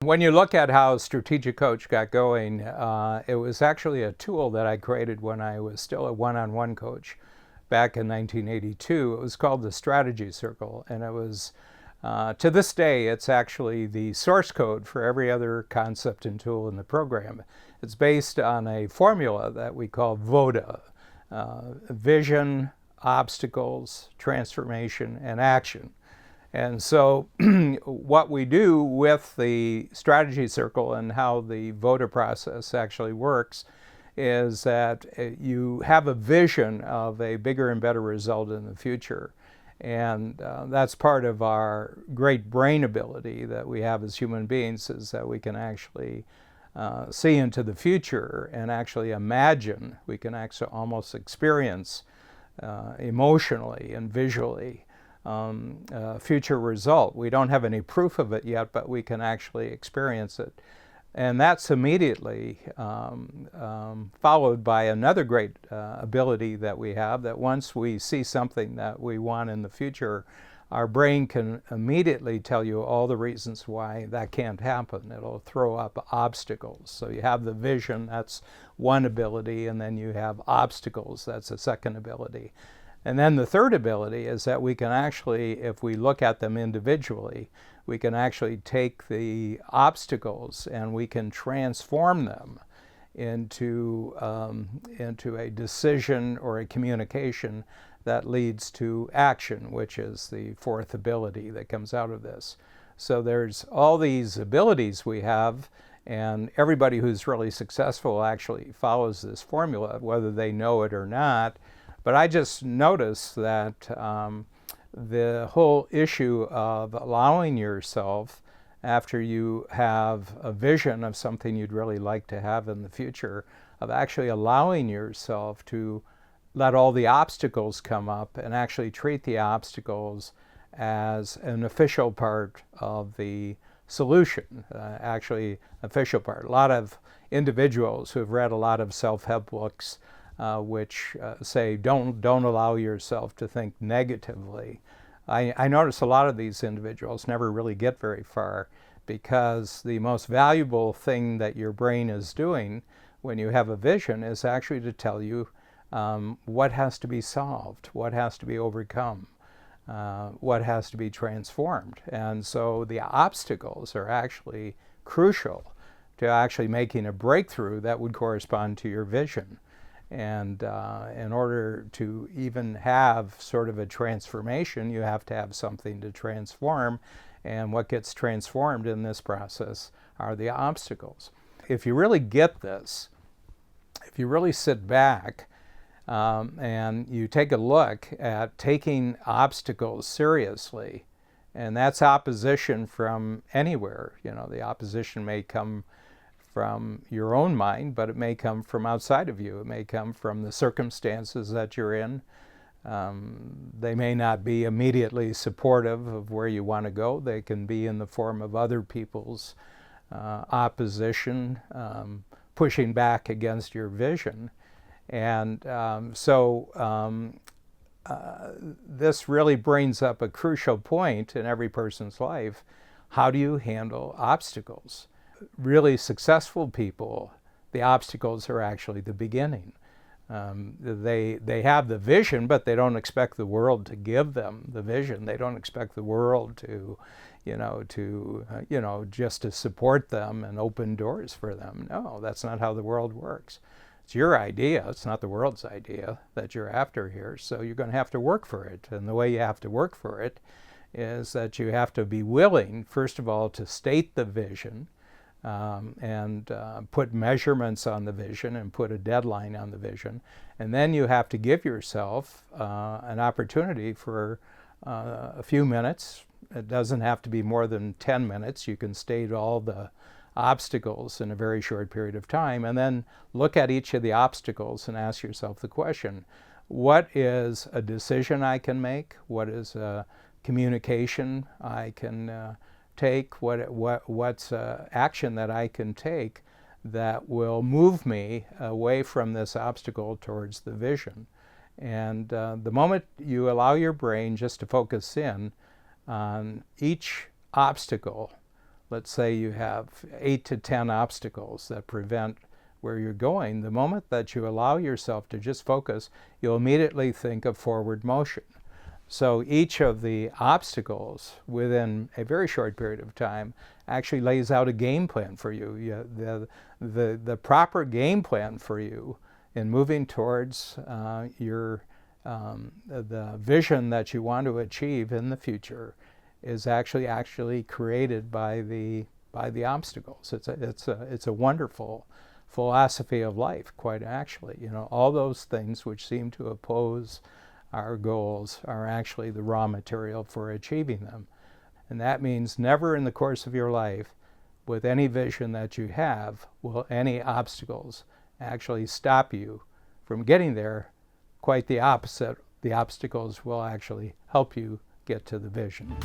When you look at how Strategic Coach got going, it was actually a tool that I created when I was still a one-on-one coach back in 1982. It was called the Strategy Circle, and it was, to this day, it's actually the source code for every other concept and tool in the program. It's based on a formula that we call VODA, vision, obstacles, transformation, and action. And so what we do with the strategy circle and how the voter process actually works is that you have a vision of a bigger and better result in the future. And that's part of our great brain ability that we have as human beings, is that we can actually see into the future and actually imagine. We can actually almost experience emotionally and visually future result. We don't have any proof of it yet, but we can actually experience it. And that's immediately followed by another great ability that we have, that once we see something that we want in the future, our brain can immediately tell you all the reasons why that can't happen. It'll throw up obstacles. So you have the vision, that's one ability, and then you have obstacles, that's a second ability. And then the third ability is that we can actually, if we look at them individually, we can actually take the obstacles and we can transform them into a decision or a communication that leads to action, which is the fourth ability that comes out of this. So there's all these abilities we have, and everybody who's really successful actually follows this formula, whether they know it or not. But I just noticed that the whole issue of allowing yourself, after you have a vision of something you'd really like to have in the future, of actually allowing yourself to let all the obstacles come up and actually treat the obstacles as an official part of the solution, actually official part. A lot of individuals who've read a lot of self-help books which say don't allow yourself to think negatively. I notice a lot of these individuals never really get very far, because the most valuable thing that your brain is doing when you have a vision is actually to tell you what has to be solved, what has to be overcome, what has to be transformed. And so the obstacles are actually crucial to actually making a breakthrough that would correspond to your vision. And in order to even have sort of a transformation, you have to have something to transform. And what gets transformed in this process are the obstacles. If you really get this, if you really sit back and you take a look at taking obstacles seriously, and that's opposition from anywhere. You know, the opposition may come from your own mind, but it may come from outside of you. It may come from the circumstances that you're in. They may not be immediately supportive of where you want to go. They can be in the form of other people's opposition, pushing back against your vision. And this really brings up a crucial point in every person's life. How do you handle obstacles? Really successful people, the obstacles are actually the beginning. They have the vision, but they don't expect the world to give them the vision. They don't expect the world to, just to support them and open doors for them. No, that's not how the world works. It's your idea. It's not the world's idea that you're after here. So you're going to have to work for it. And the way you have to work for it is that you have to be willing, first of all, to state the vision, and put measurements on the vision and put a deadline on the vision. And then you have to give yourself an opportunity for a few minutes. It doesn't have to be more than 10 minutes. You can state all the obstacles in a very short period of time, and then look at each of the obstacles and ask yourself the question, what is a decision I can make? What is a communication I can take? What's action that I can take that will move me away from this obstacle towards the vision? And the moment you allow your brain just to focus in on each obstacle, let's say you have 8 to 10 obstacles that prevent where you're going, the moment that you allow yourself to just focus, you'll immediately think of forward motion. So each of the obstacles within a very short period of time actually lays out a game plan for you. The proper game plan for you in moving towards the vision that you want to achieve in the future is actually created by the obstacles. It's a wonderful philosophy of life, quite actually. You know, all those things which seem to oppose our goals are actually the raw material for achieving them. And that means never in the course of your life, with any vision that you have, will any obstacles actually stop you from getting there. Quite the opposite. The obstacles will actually help you get to the vision.